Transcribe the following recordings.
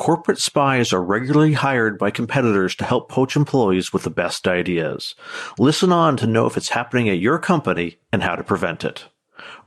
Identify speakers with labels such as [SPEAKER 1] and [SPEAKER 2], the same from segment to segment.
[SPEAKER 1] corporate spies are regularly hired by competitors to help poach employees with the best ideas. Listen on to know if it's happening at your company and how to prevent it.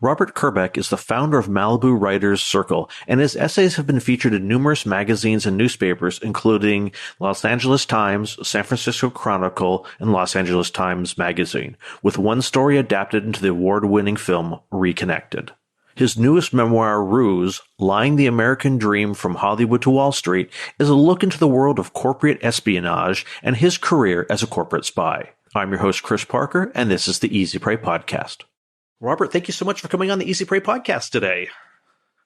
[SPEAKER 1] Robert Kerbeck is the founder of Malibu Writers Circle, and his essays have been featured in numerous magazines and newspapers, including Los Angeles Times, San Francisco Chronicle, and Los Angeles Times Magazine, with one story adapted into the award-winning film Reconnected. His newest memoir, Ruse, Lying the American Dream from Hollywood to Wall Street, is a look into the world of corporate espionage and his career as a corporate spy. I'm your host, Chris Parker, and this is the Easy Prey Podcast. Robert, thank you so much for coming on the Easy Prey Podcast today.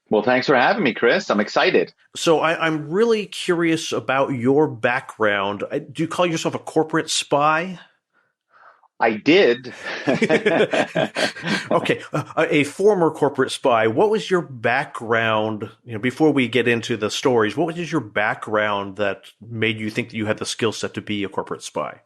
[SPEAKER 2] Well, thanks for having me, Chris. I'm excited.
[SPEAKER 1] So I'm really curious about your background. Do you call yourself a corporate spy?
[SPEAKER 2] I did.
[SPEAKER 1] Okay. A former corporate spy. What was your background, before we get into the stories, what was your background that made you think that you had the skill set to be a corporate spy?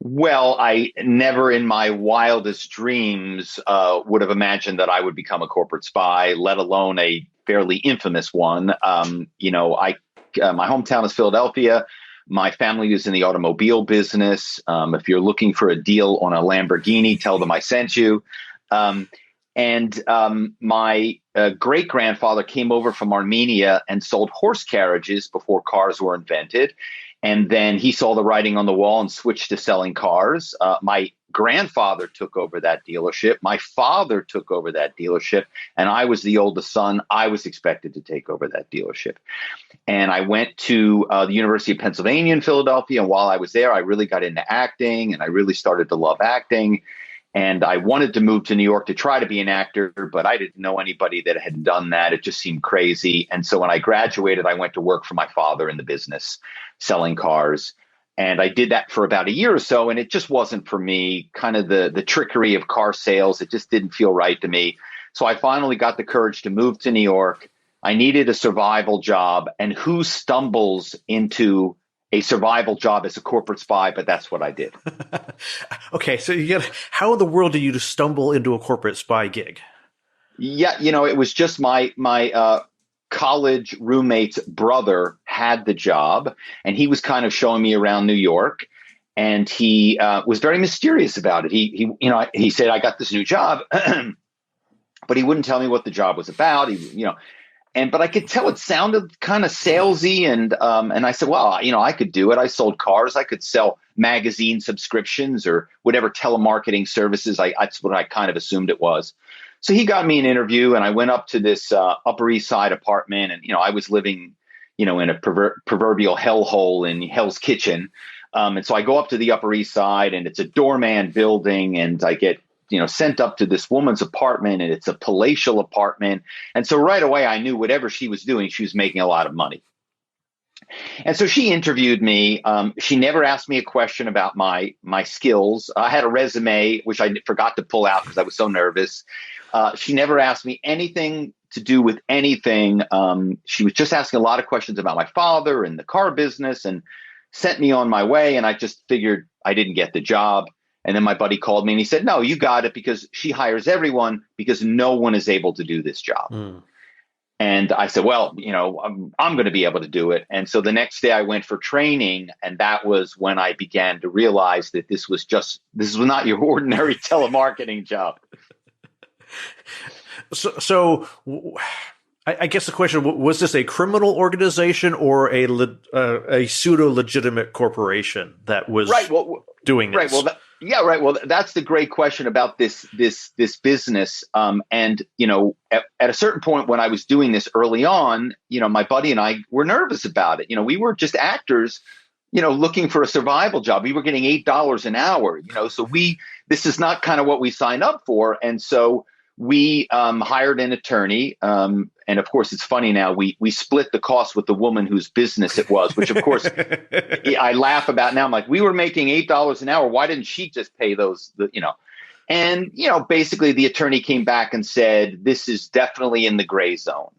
[SPEAKER 2] Well, I never in my wildest dreams would have imagined that I would become a corporate spy, let alone a fairly infamous one. My hometown is Philadelphia. My family is in the automobile business. If you're looking for a deal on a Lamborghini, tell them I sent you. My great-grandfather came over from Armenia and sold horse carriages before cars were invented. And then he saw the writing on the wall and switched to selling cars. My grandfather took over that dealership. My father took over that dealership. And I was the oldest son. I was expected to take over that dealership. And I went to the University of Pennsylvania in Philadelphia. And while I was there, I really got into acting and I really started to love acting. And I wanted to move to New York to try to be an actor, but I didn't know anybody that had done that. It just seemed crazy. And so when I graduated, I went to work for my father in the business, selling cars. And I did that for about a year or so, and it just wasn't for me. Kind of the trickery of car sales, it just didn't feel right to me. So I finally got the courage to move to New York. I needed a survival job, and who stumbles into a survival job as a corporate spy? But that's what I did.
[SPEAKER 1] Okay, so how in the world did you stumble into a corporate spy gig?
[SPEAKER 2] Yeah, it was just my college roommate's brother had the job, and he was kind of showing me around New York, and he was very mysterious about it. He said, I got this new job, but he wouldn't tell me what the job was about. But I could tell it sounded kind of salesy, and I said, well, I could do it. I sold cars. I could sell magazine subscriptions or whatever telemarketing services. That's what I kind of assumed it was. So he got me an interview, and I went up to this Upper East Side apartment, and I was living, in a proverbial hellhole in Hell's Kitchen. And so I go up to the Upper East Side, and it's a doorman building, and I get sent up to this woman's apartment, and it's a palatial apartment. And so right away, I knew whatever she was doing, she was making a lot of money. And so she interviewed me. She never asked me a question about my skills. I had a resume, which I forgot to pull out because I was so nervous. She never asked me anything to do with anything. She was just asking a lot of questions about my father and the car business, and sent me on my way. And I just figured I didn't get the job. And then my buddy called me and he said, no, you got it, because she hires everyone because no one is able to do this job. Mm. And I said, well, I'm going to be able to do it. And so the next day I went for training. And that was when I began to realize that this was not your ordinary telemarketing job.
[SPEAKER 1] So I guess the question, was this a criminal organization or a pseudo-legitimate corporation that was doing this?
[SPEAKER 2] Right. Well, Well, that's the great question about this business. At a certain point when I was doing this early on, my buddy and I were nervous about it. We were just actors, looking for a survival job. We were getting $8 an hour, so this is not kind of what we signed up for. And so we hired an attorney. And of course, it's funny now, we split the cost with the woman whose business it was, which of course I laugh about now. I'm like, we were making $8 an hour. Why didn't she just pay those, And, basically the attorney came back and said, this is definitely in the gray zone.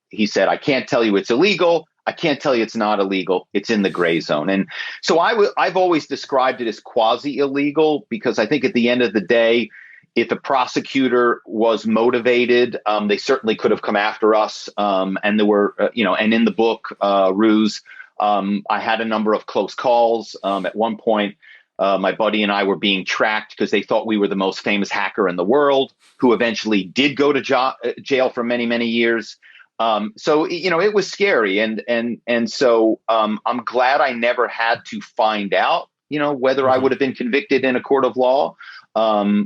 [SPEAKER 2] He said, I can't tell you it's illegal. I can't tell you it's not illegal. It's in the gray zone. And so I've always described it as quasi illegal, because I think at the end of the day, If a prosecutor was motivated, they certainly could have come after us. And there were, and in the book, Ruse, I had a number of close calls. At one point, my buddy and I were being tracked because they thought we were the most famous hacker in the world, who eventually did go to jail for many, many years. So, it was scary. And so I'm glad I never had to find out, whether I would have been convicted in a court of law.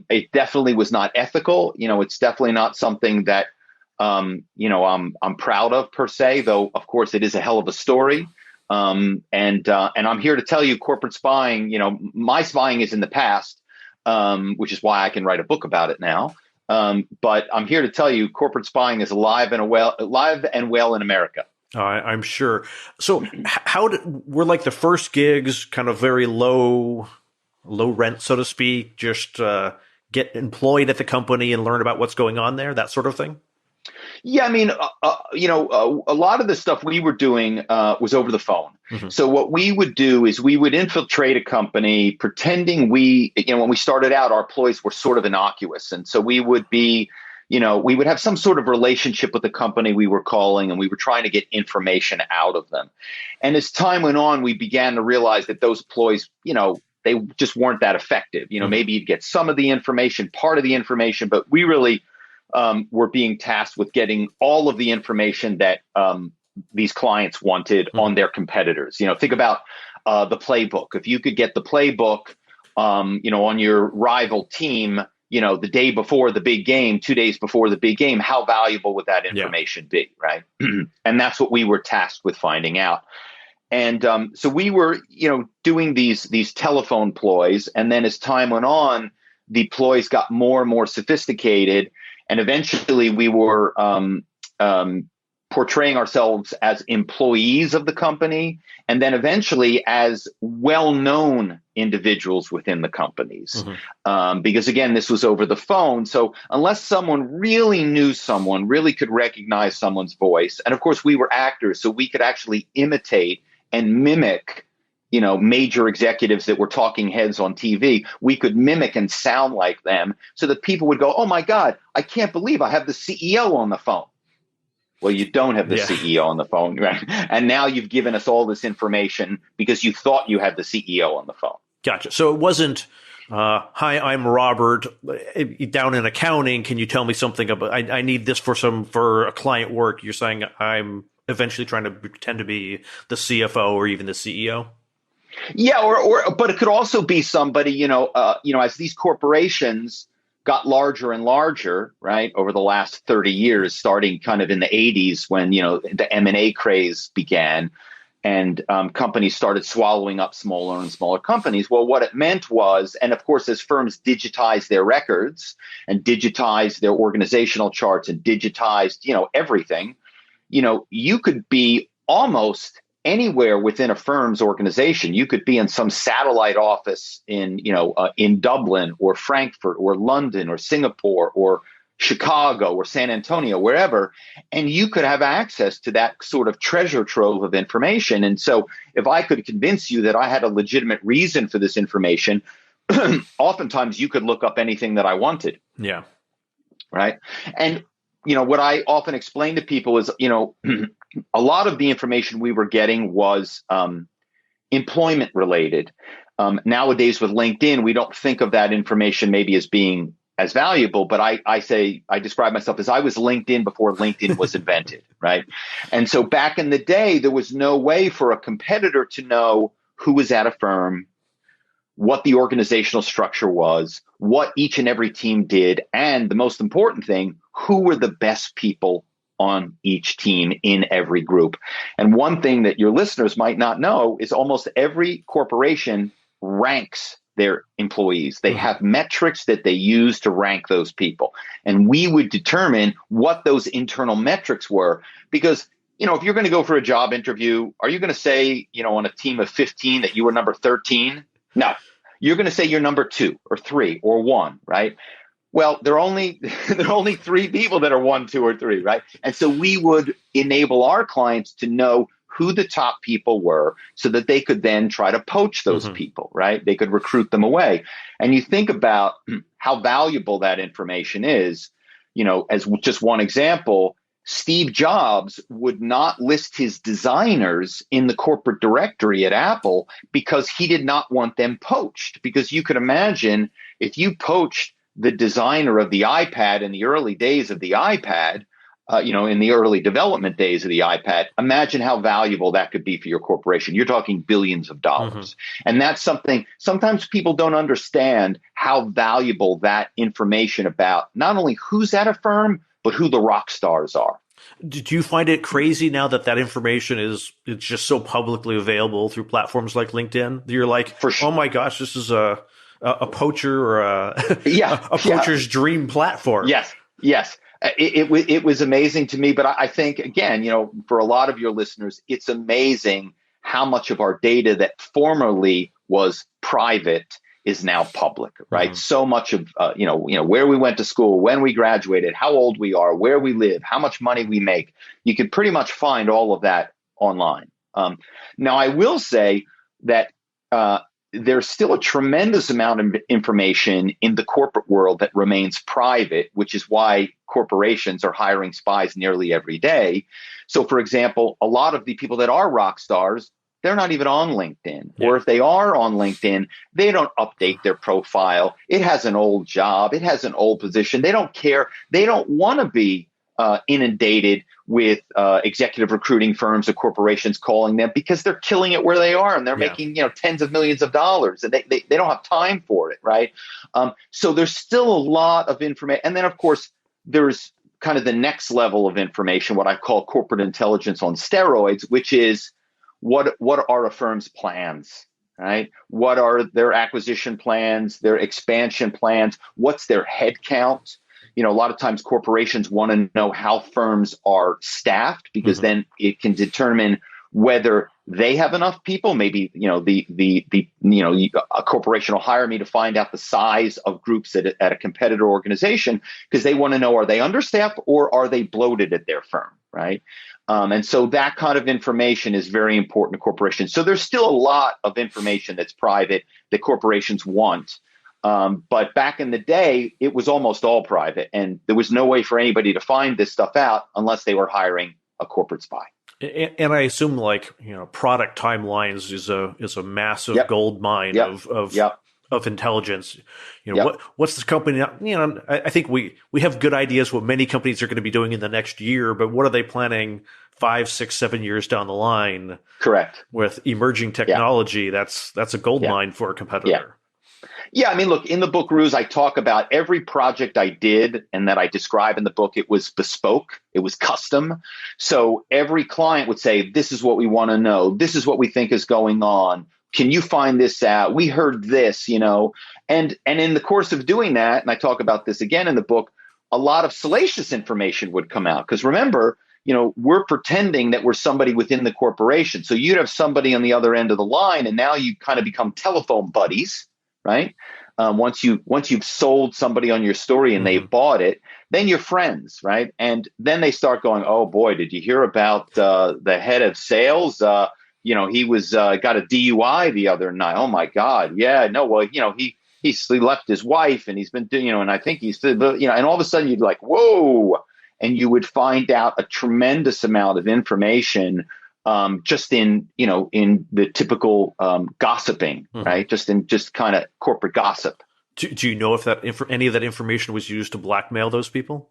[SPEAKER 2] It definitely was not ethical. It's definitely not something that, I'm proud of per se, though, of course, it is a hell of a story. And I'm here to tell you, corporate spying, my spying is in the past, which is why I can write a book about it now. But I'm here to tell you, corporate spying is alive and well in America.
[SPEAKER 1] I'm sure. So were like the first gigs kind of very low rent, so to speak, just get employed at the company and learn about what's going on there, that sort of thing?
[SPEAKER 2] Yeah, I mean, a lot of the stuff we were doing was over the phone. Mm-hmm. So what we would do is we would infiltrate a company pretending when we started out, our employees were sort of innocuous. And so we would be, we would have some sort of relationship with the company we were calling, and we were trying to get information out of them. And as time went on, we began to realize that those employees, they just weren't that effective. Mm-hmm. Maybe you'd get some of the information, part of the information, but we really were being tasked with getting all of the information that these clients wanted on their competitors. Think about the playbook. If you could get the playbook, on your rival team, the day before the big game, 2 days before the big game, how valuable would that information be, right? And that's what we were tasked with finding out. And so we were, doing these telephone ploys. And then as time went on, the ploys got more and more sophisticated. And eventually we were portraying ourselves as employees of the company, and then eventually as well-known individuals within the companies. Mm-hmm. Because, again, this was over the phone. So unless someone really knew someone, really could recognize someone's voice, and, of course, we were actors, so we could actually imitate and mimic major executives that were talking heads on TV. We could mimic and sound like them so that people would go, oh, my God, I can't believe I have the CEO on the phone. Well, you don't have the CEO on the phone, right? And now you've given us all this information because you thought you had the CEO on the phone.
[SPEAKER 1] Gotcha. So it wasn't, hi, I'm Robert, down in accounting. Can you tell me something about, I need this for a client work. You're saying I'm eventually trying to pretend to be the CFO or even the CEO?
[SPEAKER 2] Yeah, but it could also be somebody, as these corporations got larger and larger, right, over the last 30 years, starting kind of in the 80s when, the M&A craze began and companies started swallowing up smaller and smaller companies. Well, what it meant was, and of course, as firms digitized their records and digitized their organizational charts and digitized, everything, you could be almost anywhere within a firm's organization. You could be in some satellite office in Dublin or Frankfurt or London or Singapore or Chicago or San Antonio, wherever, and you could have access to that sort of treasure trove of information. And so if I could convince you that I had a legitimate reason for this information, oftentimes you could look up anything that I wanted.
[SPEAKER 1] Yeah.
[SPEAKER 2] Right. And what I often explain to people is, a lot of the information we were getting was employment related. Nowadays with LinkedIn, we don't think of that information maybe as being as valuable, but I describe myself as I was LinkedIn before LinkedIn was invented, right? And so back in the day, there was no way for a competitor to know who was at a firm, what the organizational structure was, what each and every team did, and the most important thing, who were the best people on each team in every group. And one thing that your listeners might not know is almost every corporation ranks their employees. They have metrics that they use to rank those people. And we would determine what those internal metrics were. Because, if you're going to go for a job interview, are you going to say, on a team of 15 that you were number 13? No, you're going to say you're number 2 or 3 or 1, right? Well, there are only 3 people that are 1, 2, or 3, right? And so we would enable our clients to know who the top people were so that they could then try to poach those people, right? They could recruit them away. And you think about how valuable that information is. As just one example, Steve Jobs would not list his designers in the corporate directory at Apple because he did not want them poached. Because you could imagine if you poached the designer of the iPad in the early days of the iPad, in the early development days of the iPad, imagine how valuable that could be for your corporation. You're talking billions of dollars. And that's something sometimes people don't understand, how valuable that information about not only who's at a firm, but who the rock stars are.
[SPEAKER 1] Did you find it crazy now that information it's just so publicly available through platforms like LinkedIn? You're like, oh my gosh, this is a poacher or a poacher's dream platform.
[SPEAKER 2] Yes. It was amazing to me, but I think, again, for a lot of your listeners, it's amazing how much of our data that formerly was private is now public, right? So much of, where we went to school, when we graduated, how old we are, where we live, how much money we make. You can pretty much find all of that online. Now, I will say that there's still a tremendous amount of information in the corporate world that remains private, which is why corporations are hiring spies nearly every day. So, for example, a lot of the people that are rock stars, they're not even on LinkedIn. Or if they are on LinkedIn, they don't update their profile. It has an old job. It has an old position. They don't care. They don't want to be inundated with executive recruiting firms or corporations calling them, because they're killing it where they are, and they're making tens of millions of dollars, and they don't have time for it, right? So there's still a lot of information. And then, of course, there's kind of the next level of information, what I call corporate intelligence on steroids, which is what are a firm's plans, right? What are their acquisition plans, their expansion plans? What's their head count? A lot of times corporations want to know how firms are staffed, because then it can determine whether they have enough people. Maybe, a corporation will hire me to find out the size of groups at a competitor organization, because they want to know, are they understaffed or are they bloated at their firm, right? And so that kind of information is very important to corporations. So there's still a lot of information that's private that corporations want. But back in the day, it was almost all private, and there was no way for anybody to find this stuff out unless they were hiring a corporate spy.
[SPEAKER 1] And I assume, product timelines is a massive gold mine of intelligence. What's this company? I think we have good ideas what many companies are going to be doing in the next year, but what are they planning 5, 6, 7 years down the line?
[SPEAKER 2] Correct.
[SPEAKER 1] With emerging technology, that's a gold mine for a competitor.
[SPEAKER 2] Yeah, I mean, look, in the book Ruse, I talk about every project I did and that I describe in the book. It was bespoke. It was custom. So every client would say, this is what we want to know. This is what we think is going on. Can you find this out? We heard this, and in the course of doing that, and I talk about this again in the book, a lot of salacious information would come out. Because remember, we're pretending that we're somebody within the corporation. So you'd have somebody on the other end of the line, and now you kind of become telephone buddies. Right. Once you've sold somebody on your story and they've bought it, then you're friends. Right. And then they start going, oh, boy, did you hear about the head of sales? He was got a DUI the other night. Oh, my God. Yeah. No. Well, he left his wife, and he's been doing, and I think he's, and all of a sudden you'd like, whoa. And you would find out a tremendous amount of information just in the typical gossiping, right? Just kind of corporate gossip.
[SPEAKER 1] Do you know if any of that information was used to blackmail those people?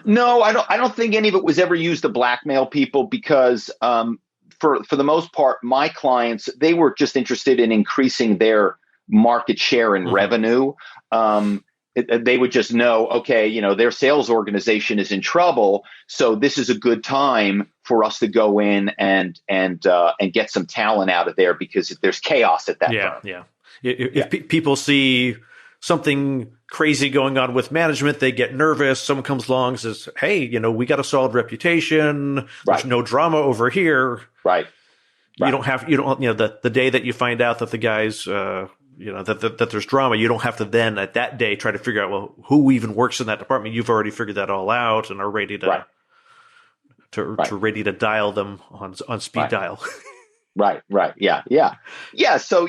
[SPEAKER 2] No, I don't think any of it was ever used to blackmail people, because for the most part, my clients, they were just interested in increasing their market share and revenue. They would just know, okay, their sales organization is in trouble, so this is a good time for us to go in and get some talent out of there, because there's chaos at that firm.
[SPEAKER 1] Yeah. If people see something crazy going on with management, they get nervous. Someone comes along and says, "Hey, we got a solid reputation. There's no drama over here."
[SPEAKER 2] Right.
[SPEAKER 1] You don't the day that you find out that the guys that there's drama, you don't have to then at that day try to figure out, well, who even works in that department. You've already figured that all out and are ready to ready to dial them on speed dial.
[SPEAKER 2] Right. Yeah. So,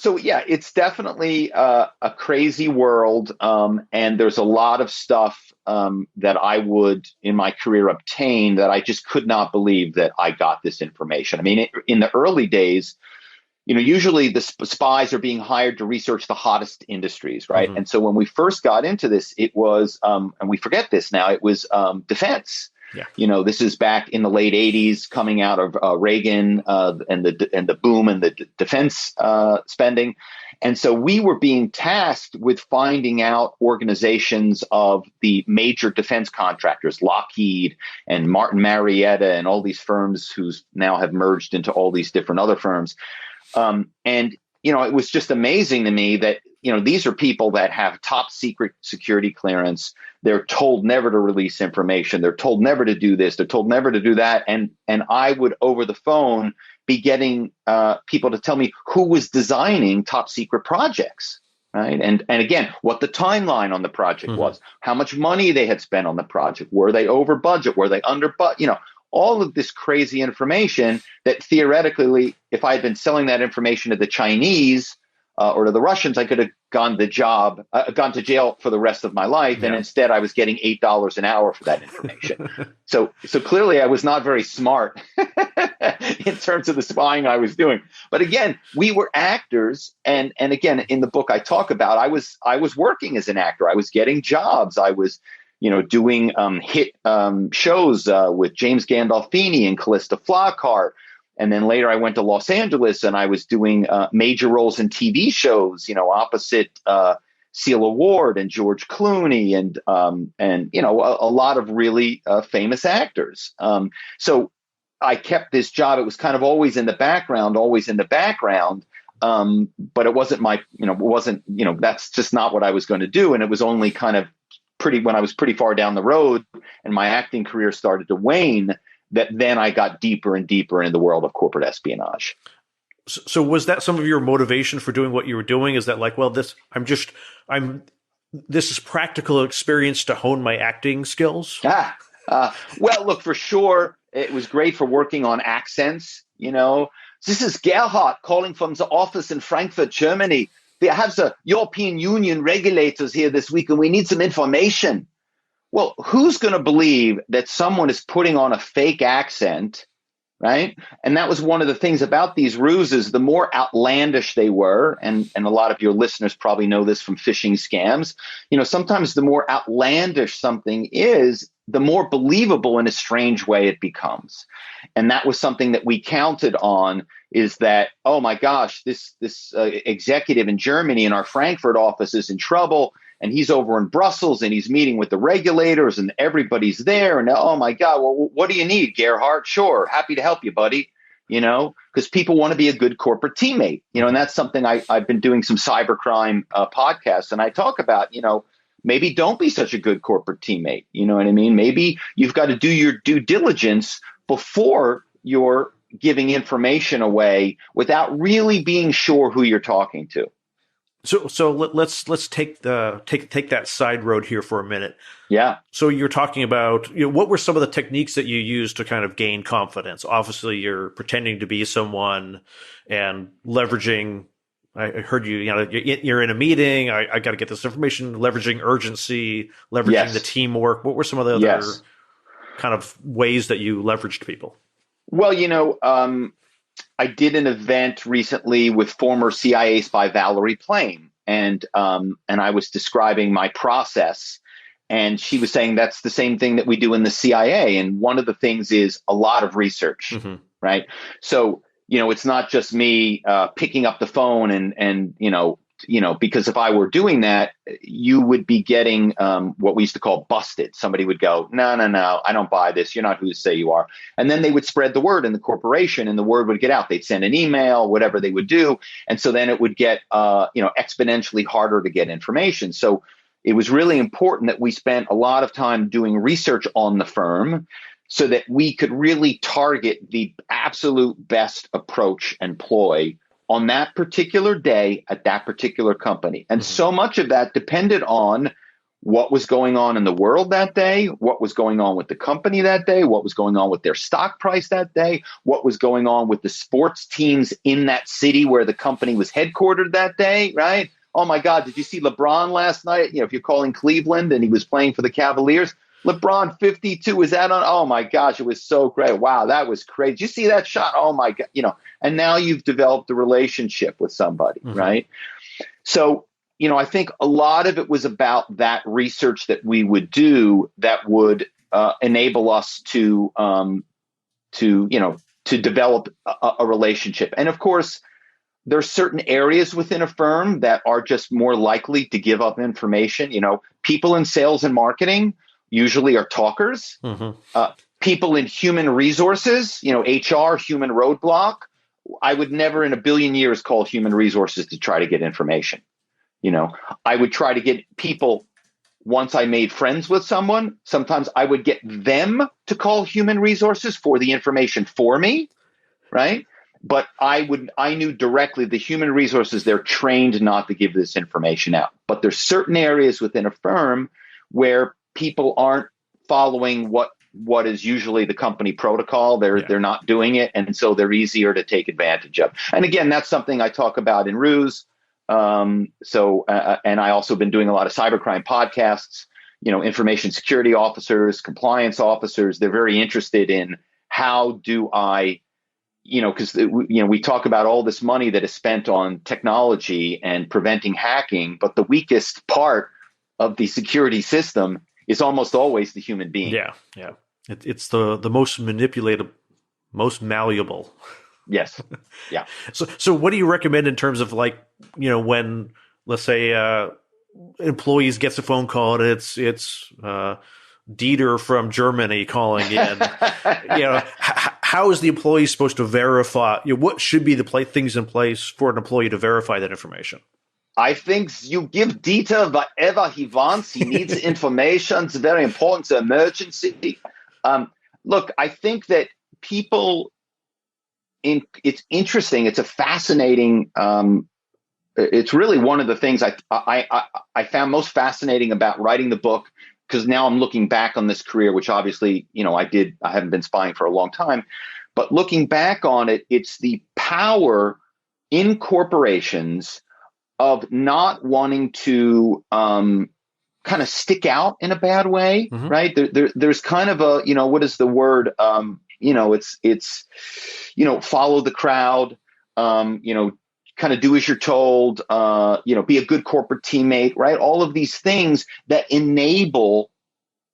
[SPEAKER 2] So yeah, it's definitely a crazy world, and there's a lot of stuff that I would in my career obtain that I just could not believe that I got this information. I mean, in the early days, usually the spies are being hired to research the hottest industries, right?
[SPEAKER 1] Mm-hmm.
[SPEAKER 2] And so when we first got into this, it was, and we forget this now, it was defense.
[SPEAKER 1] Yeah.
[SPEAKER 2] This is back in the late '80s, coming out of Reagan and the boom in the defense spending, and so we were being tasked with finding out organizations of the major defense contractors, Lockheed and Martin Marietta, and all these firms who's now have merged into all these different other firms. And it was just amazing to me that, these are people that have top secret security clearance. They're told never to release information. They're told never to do this. They're told never to do that. And I would, over the phone, be getting people to tell me who was designing top secret projects, right? And again, what the timeline on the project was, how much money they had spent on the project. Were they over budget? Were they under budget? All of this crazy information that theoretically, if I had been selling that information to the Chinese or to the Russians, I could have gone to jail for the rest of my life. Yeah. And instead I was getting $8 an hour for that information. So clearly I was not very smart in terms of the spying I was doing. But again, we were actors. And again, in the book I talk about, I was working as an actor. I was getting jobs. I was doing hit shows with James Gandolfini and Callista Flockhart. And then later I went to Los Angeles and I was doing major roles in TV shows, opposite Celia Ward and George Clooney and a lot of really famous actors. So I kept this job. It was kind of always in the background. But it wasn't that's just not what I was going to do. And it was only kind of when I was pretty far down the road and my acting career started to wane, that then I got deeper and deeper into the world of corporate espionage.
[SPEAKER 1] So was that some of your motivation for doing what you were doing? Is that like, well, this is practical experience to hone my acting skills?
[SPEAKER 2] Well, look, for sure, it was great for working on accents. This is Gerhard calling from the office in Frankfurt, Germany. We have the European Union regulators here this week, and we need some information. Well, who's going to believe that someone is putting on a fake accent, right? And that was one of the things about these ruses. The more outlandish they were, and a lot of your listeners probably know this from phishing scams, sometimes the more outlandish something is, the more believable in a strange way it becomes. And that was something that we counted on, is that, oh my gosh, this executive in Germany in our Frankfurt office is in trouble. And he's over in Brussels and he's meeting with the regulators and everybody's there. And oh my God, well, what do you need, Gerhard? Sure. Happy to help you, buddy. Because people want to be a good corporate teammate, and that's something I've been doing some cybercrime podcasts. And I talk about, maybe don't be such a good corporate teammate. You know what I mean? Maybe you've got to do your due diligence before you're giving information away without really being sure who you're talking to.
[SPEAKER 1] So let's take that side road here for a minute.
[SPEAKER 2] Yeah.
[SPEAKER 1] So you're talking about, what were some of the techniques that you used to kind of gain confidence? Obviously, you're pretending to be someone and leveraging. I heard you're in a meeting. I got to get this information. Leveraging urgency, leveraging the teamwork. What were some of the other kind of ways that you leveraged people?
[SPEAKER 2] Well, I did an event recently with former CIA spy Valerie Plame, and I was describing my process, and she was saying that's the same thing that we do in the CIA. And one of the things is a lot of research, right? So, it's not just me picking up the phone and because if I were doing that, you would be getting what we used to call busted. Somebody would go, no, I don't buy this. You're not who you say you are. And then they would spread the word in the corporation and the word would get out. They'd send an email, whatever they would do. And so then it would get, exponentially harder to get information. So it was really important that we spent a lot of time doing research on the firm so that we could really target the absolute best approach and ploy on that particular day at that particular company. And so much of that depended on what was going on in the world that day, what was going on with the company that day, what was going on with their stock price that day, what was going on with the sports teams in that city where the company was headquartered that day, right? Oh my God, did you see LeBron last night? If you're calling Cleveland and he was playing for the Cavaliers, LeBron 52, was that on? Oh my gosh, it was so great. Wow, that was crazy. Did you see that shot? Oh my God, and now you've developed a relationship with somebody, right? So, I think a lot of it was about that research that we would do that would enable us to develop a relationship. And of course, there are certain areas within a firm that are just more likely to give up information. People in sales and marketing usually are talkers. People in human resources, HR, human roadblock. I would never in a billion years call human resources to try to get information. I would try to get people, once I made friends with someone, sometimes I would get them to call human resources for the information for me, right? But I knew directly the human resources, they're trained not to give this information out. But there's certain areas within a firm where people aren't following what is usually the company protocol. They're not doing it, and so they're easier to take advantage of. And again, that's something I talk about in Ruse. And I also been doing a lot of cybercrime podcasts. Information security officers, compliance officers, they're very interested in how do I, because we talk about all this money that is spent on technology and preventing hacking, but the weakest part of the security system is almost always the human being.
[SPEAKER 1] Yeah. It's the most manipulated, most malleable.
[SPEAKER 2] Yes. Yeah.
[SPEAKER 1] So what do you recommend in terms of when, let's say, employees gets a phone call and it's Dieter from Germany calling in, how is the employee supposed to verify? What should be the things in place for an employee to verify that information?
[SPEAKER 2] I think you give Dieter whatever he wants. He needs information. It's very important. It's an emergency. Look, I think that people. It's interesting. It's a fascinating. It's really one of the things I found most fascinating about writing the book, because now I'm looking back on this career, which obviously I haven't been spying for a long time, but looking back on it, it's the power in corporations of not wanting to kind of stick out in a bad way, right? There's kind of a what is the word? It's follow the crowd, kind of do as you're told, be a good corporate teammate, right? All of these things that enable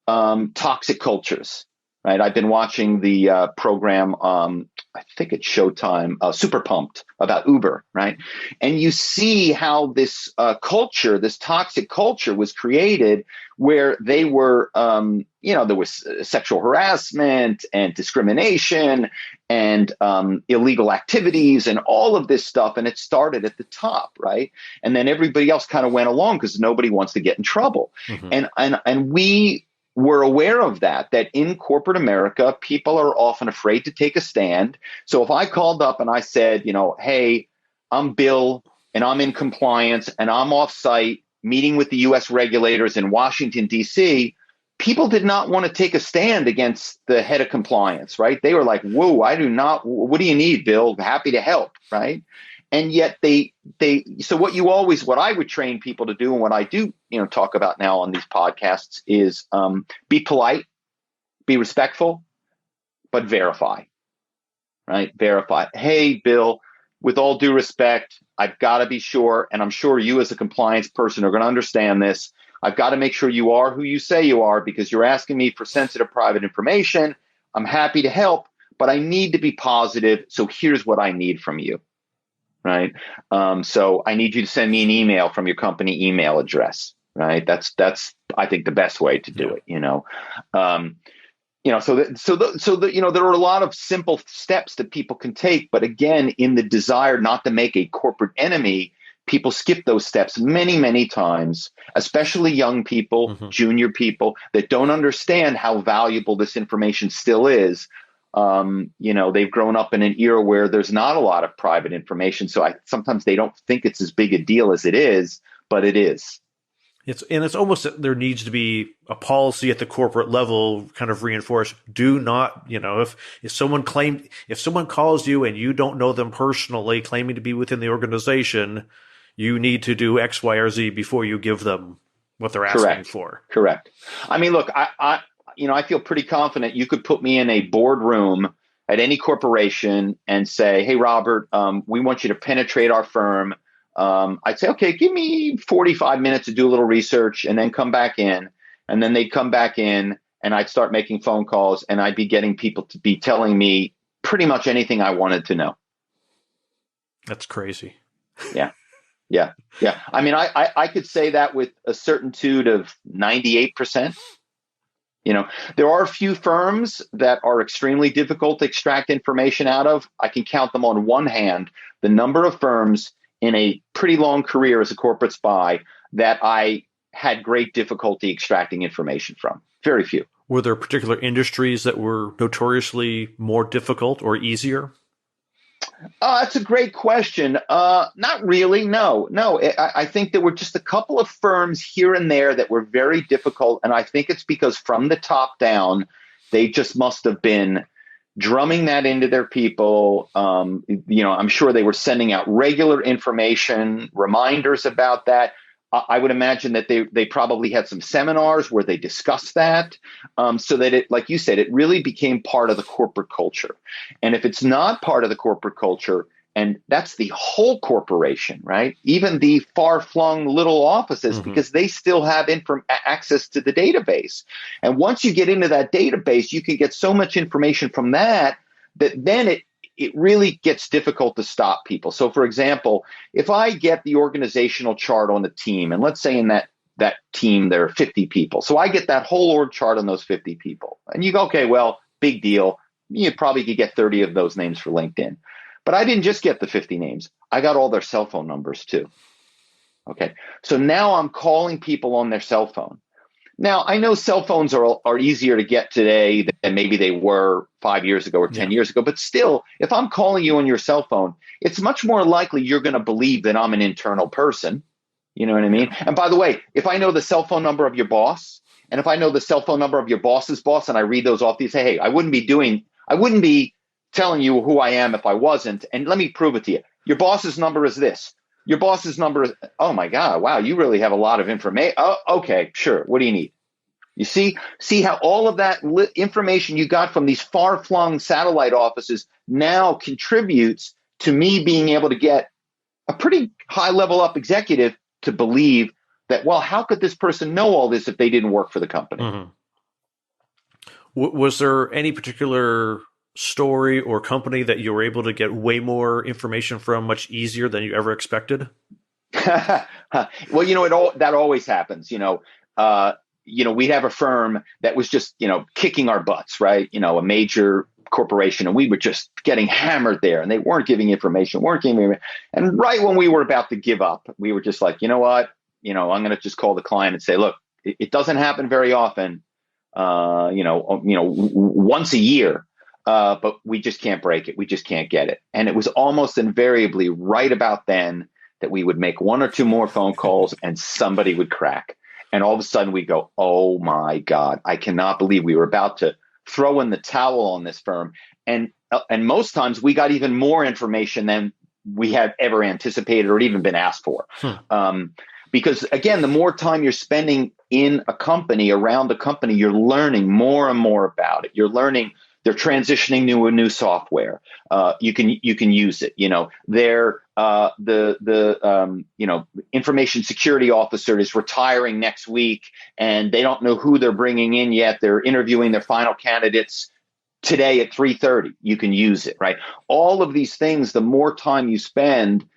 [SPEAKER 2] toxic cultures, right? I've been watching the program, I think it's Showtime, Super Pumped, about Uber, right? And you see how this culture, this toxic culture, was created, where they were, there was sexual harassment and discrimination and illegal activities and all of this stuff. And it started at the top, right? And then everybody else kind of went along because nobody wants to get in trouble. And we were aware of that in corporate America, people are often afraid to take a stand. So if I called up and I said, hey, I'm Bill and I'm in compliance and I'm off site meeting with the U.S. regulators in Washington, D.C., people did not want to take a stand against the head of compliance, right? They were like, whoa, what do you need, Bill? Happy to help, right? And yet so what I would train people to do, and what I do, talk about now on these podcasts, is be polite, be respectful, but verify, right? Verify. Hey, Bill, with all due respect, I've got to be sure, and I'm sure you as a compliance person are going to understand this. I've got to make sure you are who you say you are, because you're asking me for sensitive private information. I'm happy to help, but I need to be positive. So here's what I need from you. Right. So I need you to send me an email from your company email address. Right. That's I think the best way to do it. There are a lot of simple steps that people can take. But again, in the desire not to make a corporate enemy, people skip those steps many, many times, especially young people, junior people that don't understand how valuable this information still is. They've grown up in an era where there's not a lot of private information. So sometimes they don't think it's as big a deal as it is, but it is.
[SPEAKER 1] It's almost that there needs to be a policy at the corporate level kind of reinforced. Do not, if someone calls you and you don't know them personally, claiming to be within the organization, you need to do X, Y, or Z before you give them what they're asking for.
[SPEAKER 2] Correct. I mean, look, I feel pretty confident you could put me in a boardroom at any corporation and say, "Hey, Robert, we want you to penetrate our firm." I'd say, "Okay, give me 45 minutes to do a little research and then come back in." And then they'd come back in and I'd start making phone calls and I'd be getting people to be telling me pretty much anything I wanted to know.
[SPEAKER 1] That's crazy.
[SPEAKER 2] Yeah. I mean, I could say that with a certainty of 98%. There are a few firms that are extremely difficult to extract information out of. I can count them on one hand, the number of firms in a pretty long career as a corporate spy that I had great difficulty extracting information from. Very few.
[SPEAKER 1] Were there particular industries that were notoriously more difficult or easier?
[SPEAKER 2] That's a great question. Not really. No. I think there were just a couple of firms here and there that were very difficult. And I think it's because from the top down, they just must have been drumming that into their people. I'm sure they were sending out regular information, reminders about that. I would imagine that they probably had some seminars where they discussed that, so that it, like you said, it really became part of the corporate culture. And if it's not part of the corporate culture, and that's the whole corporation, right? Even the far-flung little offices, because they still have access to the database. And once you get into that database, you can get so much information from that then it really gets difficult to stop people. So, for example, if I get the organizational chart on the team, and let's say in that team there are 50 people, so I get that whole org chart on those 50 people, and you go, okay, well, big deal. You probably could get 30 of those names for LinkedIn. But I didn't just get the 50 names. I got all their cell phone numbers too. Okay, so now I'm calling people on their cell phone. Now, I know cell phones are easier to get today than maybe they were 5 years ago or 10 years ago. But still, if I'm calling you on your cell phone, it's much more likely you're going to believe that I'm an internal person. You know what I mean? And by the way, if I know the cell phone number of your boss, and if I know the cell phone number of your boss's boss, and I read those off, you say, hey, I wouldn't be telling you who I am if I wasn't. And let me prove it to you. Your boss's number is this. Your boss's number is, oh my God, wow, you really have a lot of information. Oh, okay, sure. What do you need? You see how all of that information you got from these far-flung satellite offices now contributes to me being able to get a pretty high-level up executive to believe that, well, how could this person know all this if they didn't work for the company?
[SPEAKER 1] Mm-hmm. Was there any particular story or company that you were able to get way more information from much easier than you ever expected?
[SPEAKER 2] Well, that always happens. We'd have a firm that was just, kicking our butts, right? A major corporation, and we were just getting hammered there, and they weren't giving information. And right when we were about to give up, we were just like, you know what? I'm going to just call the client and say, look, it doesn't happen very often, once a year. But we just can't break it. We just can't get it. And it was almost invariably right about then that we would make one or two more phone calls and somebody would crack. And all of a sudden we go, oh my God, I cannot believe we were about to throw in the towel on this firm. And most times we got even more information than we had ever anticipated or even been asked for. Because again, the more time you're spending in a company, around the company, you're learning more and more about it. You're learning they're transitioning to a new software. You can use it. They're the information security officer is retiring next week, and they don't know who they're bringing in yet. They're interviewing their final candidates today at 3:30. You can use it, right? All of these things. The more time you spend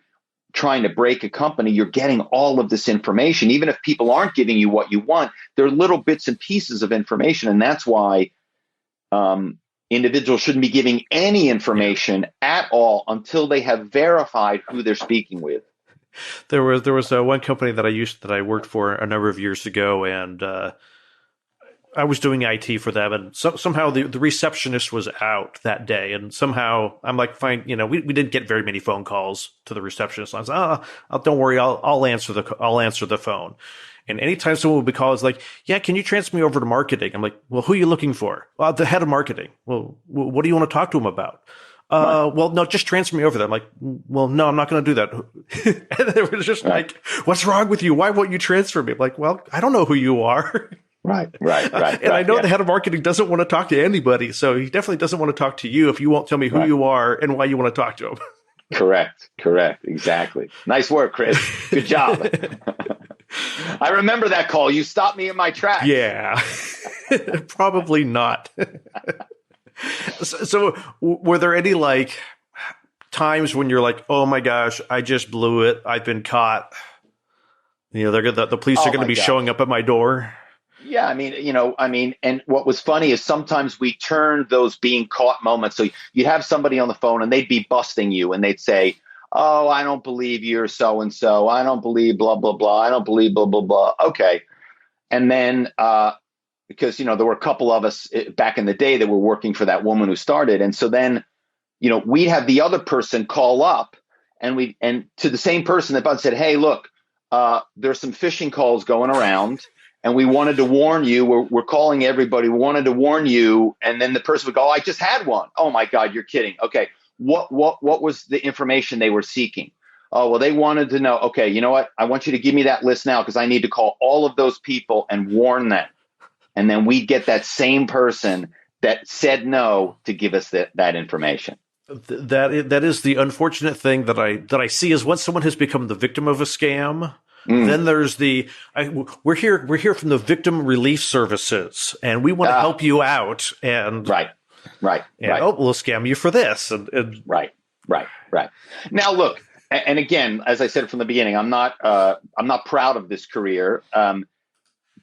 [SPEAKER 2] trying to break a company, you're getting all of this information. Even if people aren't giving you what you want, they're little bits and pieces of information, and that's why individuals shouldn't be giving any information at all until they have verified who they're speaking with.
[SPEAKER 1] There was one company that I worked for a number of years ago, and I was doing IT for them, and somehow the receptionist was out that day, and somehow I'm like, fine, we didn't get very many phone calls to the receptionist. I was like, don't worry, I'll answer the phone. And anytime someone would be called, it's like, yeah, can you transfer me over to marketing? I'm like, well, who are you looking for? The head of marketing. Well, what do you want to talk to him about? Right. Well, no, just transfer me over there. I'm like, well, no, I'm not going to do that. And it was just like, what's wrong with you? Why won't you transfer me? I'm like, well, I don't know who you are.
[SPEAKER 2] Right.
[SPEAKER 1] And I know the head of marketing doesn't want to talk to anybody. So he definitely doesn't want to talk to you if you won't tell me who you are and why you want to talk to him.
[SPEAKER 2] Correct. Exactly. Nice work, Chris. Good job. I remember that call. You stopped me in my tracks.
[SPEAKER 1] Yeah, probably not. So were there any times when you're like, oh my gosh, I just blew it. I've been caught. The police are going to be showing up at my door.
[SPEAKER 2] Yeah, and what was funny is sometimes we turned those being caught moments. So you'd have somebody on the phone and they'd be busting you and they'd say, oh, I don't believe you're so-and-so. I don't believe blah, blah, blah. I don't believe blah, blah, blah. Okay. And then because, there were a couple of us back in the day that were working for that woman who started. And so then, we'd have the other person call up and to the same person that said, hey, look, there's some phishing calls going around. And we wanted to warn you. We're calling everybody. We wanted to warn you. And then the person would go, oh, I just had one. Oh, my God, you're kidding. Okay. What was the information they were seeking? Oh, well, they wanted to know, okay, you know what? I want you to give me that list now because I need to call all of those people and warn them. And then we'd get that same person that said no to give us that information.
[SPEAKER 1] That is the unfortunate thing that I see is once someone has become the victim of a scam, then there's we're here from the Victim Relief Services, and we want to help you out. And
[SPEAKER 2] right.
[SPEAKER 1] Oh, we'll scam you for this. And
[SPEAKER 2] right. Now, look, and again, as I said from the beginning, I'm not proud of this career.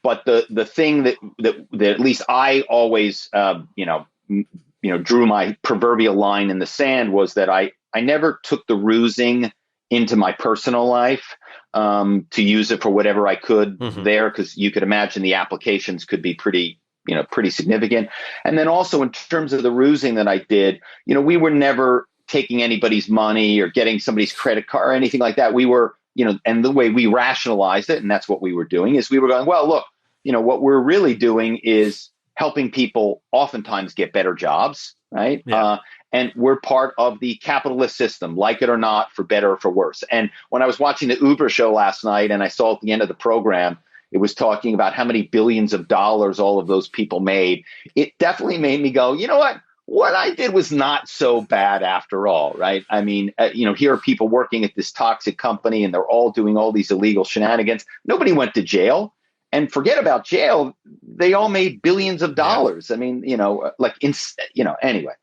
[SPEAKER 2] But the thing that at least I always drew my proverbial line in the sand was that I never took the rusing into my personal life to use it for whatever I could there, because you could imagine the applications could be pretty significant. And then also in terms of the rusing that I did, we were never taking anybody's money or getting somebody's credit card or anything like that. We were, and the way we rationalized it, and that's what we were doing, is we were going, well, look, what we're really doing is helping people oftentimes get better jobs, right? Yeah. And we're part of the capitalist system, like it or not, for better or for worse. And when I was watching the Uber show last night and I saw at the end of the program, it was talking about how many billions of dollars all of those people made. It definitely made me go, you know what I did was not so bad after all, right? I mean, here are people working at this toxic company and they're all doing all these illegal shenanigans. Nobody went to jail. And forget about jail. They all made billions of dollars. Yeah. I mean, anyway.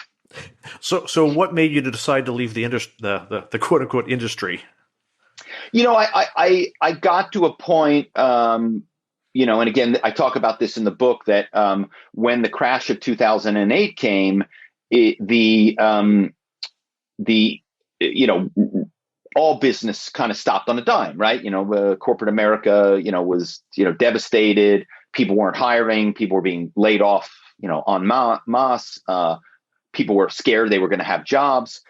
[SPEAKER 1] So what made you to decide to leave the quote unquote industry?
[SPEAKER 2] I got to a point, and again, I talk about this in the book, that when the crash of 2008 came, all business kind of stopped on a dime, right? Corporate America, was, devastated. People weren't hiring. People were being laid off, en masse. People were scared they were going to have jobs.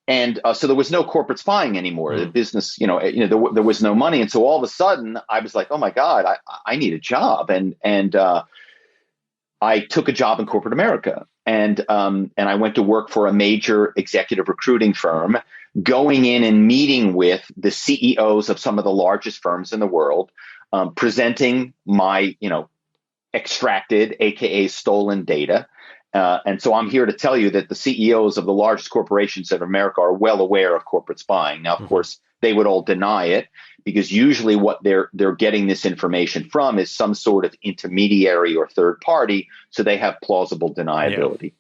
[SPEAKER 2] And so there was no corporate spying anymore. The business, there was no money. And so all of a sudden I was like, oh my God, I need a job. And I took a job in corporate America, and I went to work for a major executive recruiting firm, going in and meeting with the CEOs of some of the largest firms in the world, presenting my, extracted, AKA stolen data. And so I'm here to tell you that the CEOs of the largest corporations in America are well aware of corporate spying. Now, of course, they would all deny it, because usually what they're getting this information from is some sort of intermediary or third party, so they have plausible deniability.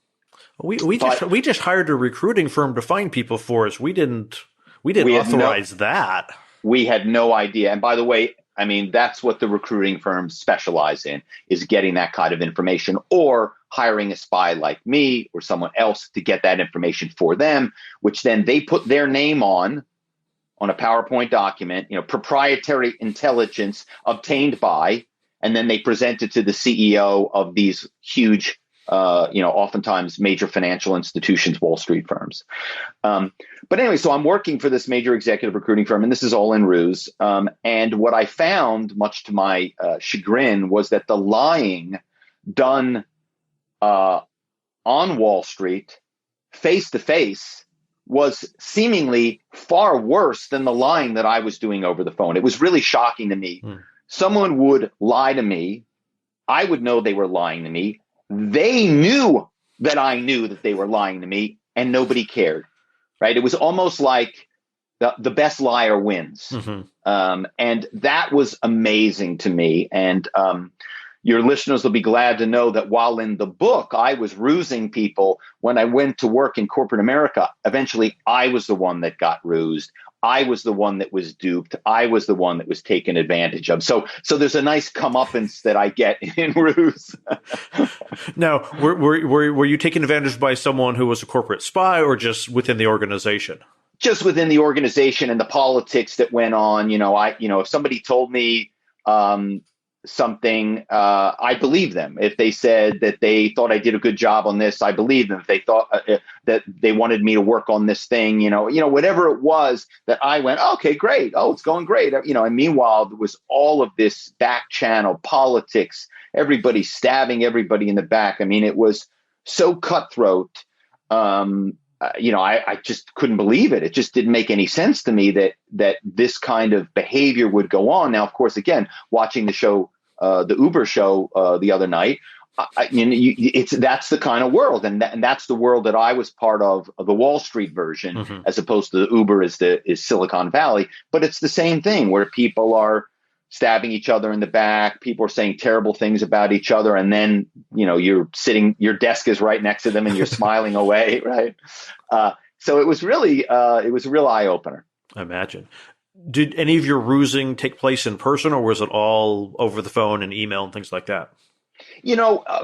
[SPEAKER 1] Yeah. We just hired a recruiting firm to find people for us. We didn't authorize that.
[SPEAKER 2] We had no idea. And by the way, I mean, that's what the recruiting firms specialize in, is getting that kind of information, or hiring a spy like me or someone else to get that information for them, which then they put their name on a PowerPoint document, proprietary intelligence obtained by, and then they present it to the CEO of these huge, oftentimes major financial institutions, Wall Street firms. But anyway, so I'm working for this major executive recruiting firm, and this is all in Ruse. And what I found, much to my chagrin, was that the lying done on Wall Street, face to face, was seemingly far worse than the lying that I was doing over the phone. It was really shocking to me. Someone would lie to me. I would know they were lying to me. They knew that I knew that they were lying to me, and nobody cared, right? It was almost like the best liar wins. And that was amazing to me. And your listeners will be glad to know that while in the book, I was rusing people, when I went to work in corporate America, eventually I was the one that got rused. I was the one that was duped. I was the one that was taken advantage of. So there's a nice comeuppance that I get in Ruse.
[SPEAKER 1] Now, were you taken advantage by someone who was a corporate spy, or just within the organization?
[SPEAKER 2] Just within the organization and the politics that went on. If somebody told me something, I believe them. If they said that they thought I did a good job on this, I believe them. If they thought that they wanted me to work on this thing, whatever it was, that I went, okay, great. Oh, it's going great. And meanwhile, there was all of this back channel politics, everybody stabbing everybody in the back. I mean, it was so cutthroat. I just couldn't believe it. It just didn't make any sense to me that this kind of behavior would go on. Now, of course, again, watching the show, the Uber show the other night, that's the kind of world, and that's the world that I was part of the Wall Street version, as opposed to the Uber is Silicon Valley. But it's the same thing where people are stabbing each other in the back. People are saying terrible things about each other. And then, you're sitting, your desk is right next to them and you're smiling away. Right. So it was really, it was a real eye opener.
[SPEAKER 1] I imagine. Did any of your rusing take place in person, or was it all over the phone and email and things like that?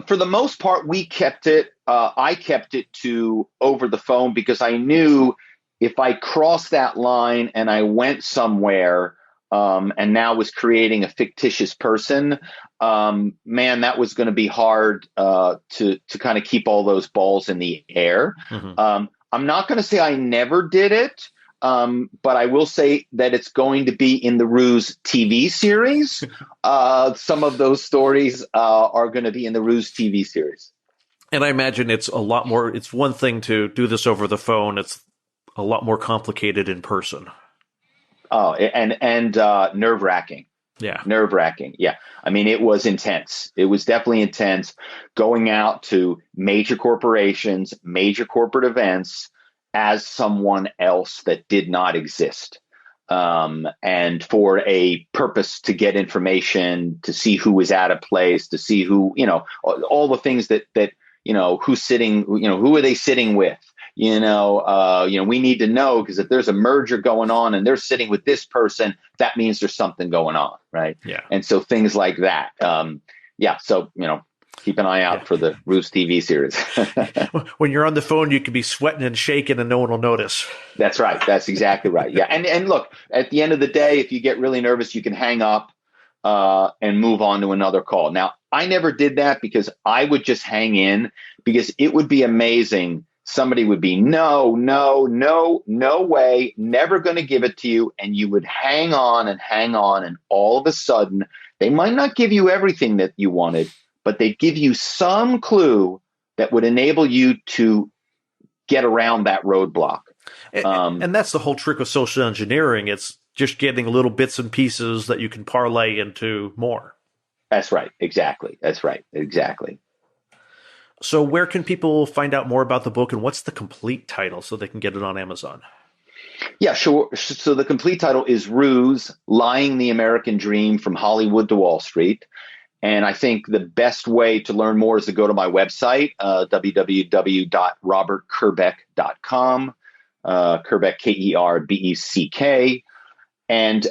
[SPEAKER 2] For the most part, we kept it. I kept it to over the phone, because I knew if I crossed that line and I went somewhere, and now was creating a fictitious person, man, that was going to be hard to kind of keep all those balls in the air. I'm not going to say I never did it, but I will say that it's going to be in the Ruse TV series. Some of those stories are going to be in the Ruse TV series.
[SPEAKER 1] And I imagine it's a lot more. It's one thing to do this over the phone. It's a lot more complicated in person.
[SPEAKER 2] Oh, and nerve-wracking.
[SPEAKER 1] Yeah.
[SPEAKER 2] Nerve-wracking. Yeah. I mean, it was intense. It was definitely intense going out to major corporations, major corporate events as someone else that did not exist. And for a purpose to get information, to see who was at a place, to see who, all the things that who's sitting, who are they sitting with? We need to know, because if there's a merger going on and they're sitting with this person, that means there's something going on, right?
[SPEAKER 1] Yeah.
[SPEAKER 2] And so things like that. So, keep an eye out for the Ruse TV series.
[SPEAKER 1] When you're on the phone, you could be sweating and shaking and no one will notice. That's
[SPEAKER 2] right. That's exactly right. Yeah. And look, at the end of the day, if you get really nervous, you can hang up and move on to another call. Now, I never did that, because I would just hang in, because it would be amazing. Somebody would be, no way, never going to give it to you. And you would hang on. And all of a sudden, they might not give you everything that you wanted, but they'd give you some clue that would enable you to get around that roadblock.
[SPEAKER 1] And that's the whole trick of social engineering. It's just getting little bits and pieces that you can parlay into more.
[SPEAKER 2] That's right. Exactly. That's right. Exactly.
[SPEAKER 1] So where can people find out more about the book, and what's the complete title so they can get it on Amazon?
[SPEAKER 2] Yeah, sure. So the complete title is Ruse, Lying the American Dream from Hollywood to Wall Street. And I think the best way to learn more is to go to my website, www.robertkerbeck.com, Kerbeck, Kerbeck. And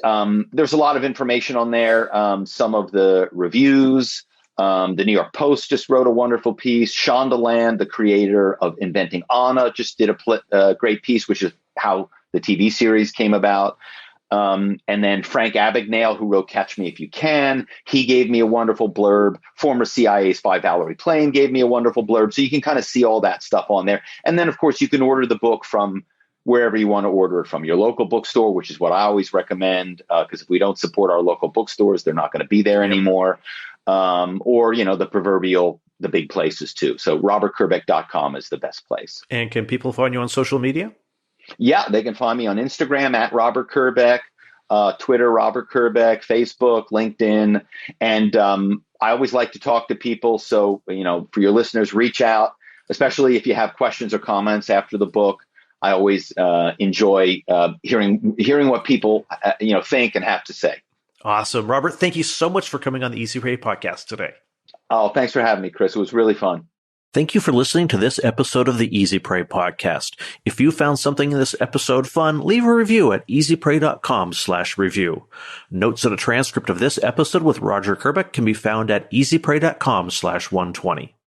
[SPEAKER 2] there's a lot of information on there. Some of the reviews. The New York Post just wrote a wonderful piece. Shondaland, the creator of Inventing Anna, just did a great piece, which is how the TV series came about. And then Frank Abagnale, who wrote Catch Me If You Can, he gave me a wonderful blurb. Former CIA spy Valerie Plame gave me a wonderful blurb. So you can kind of see all that stuff on there. And then, of course, you can order the book from wherever you want to order it from, your local bookstore, which is what I always recommend, because if we don't support our local bookstores, they're not going to be there anymore. Or, the big places too. So robertkerbeck.com is the best place.
[SPEAKER 1] And can people find you on social media?
[SPEAKER 2] Yeah, they can find me on Instagram at Robert Kerbeck, Twitter, Robert Kerbeck, Facebook, LinkedIn. And I always like to talk to people. So, for your listeners, reach out, especially if you have questions or comments after the book. I always enjoy hearing what people, think and have to say.
[SPEAKER 1] Awesome. Robert, thank you so much for coming on the Easy Prey podcast today.
[SPEAKER 2] Oh, thanks for having me, Chris. It was really fun.
[SPEAKER 1] Thank you for listening to this episode of the Easy Prey podcast. If you found something in this episode fun, leave a review at easyprey.com/review. Notes and a transcript of this episode with Roger Kerbeck can be found at easyprey.com/120.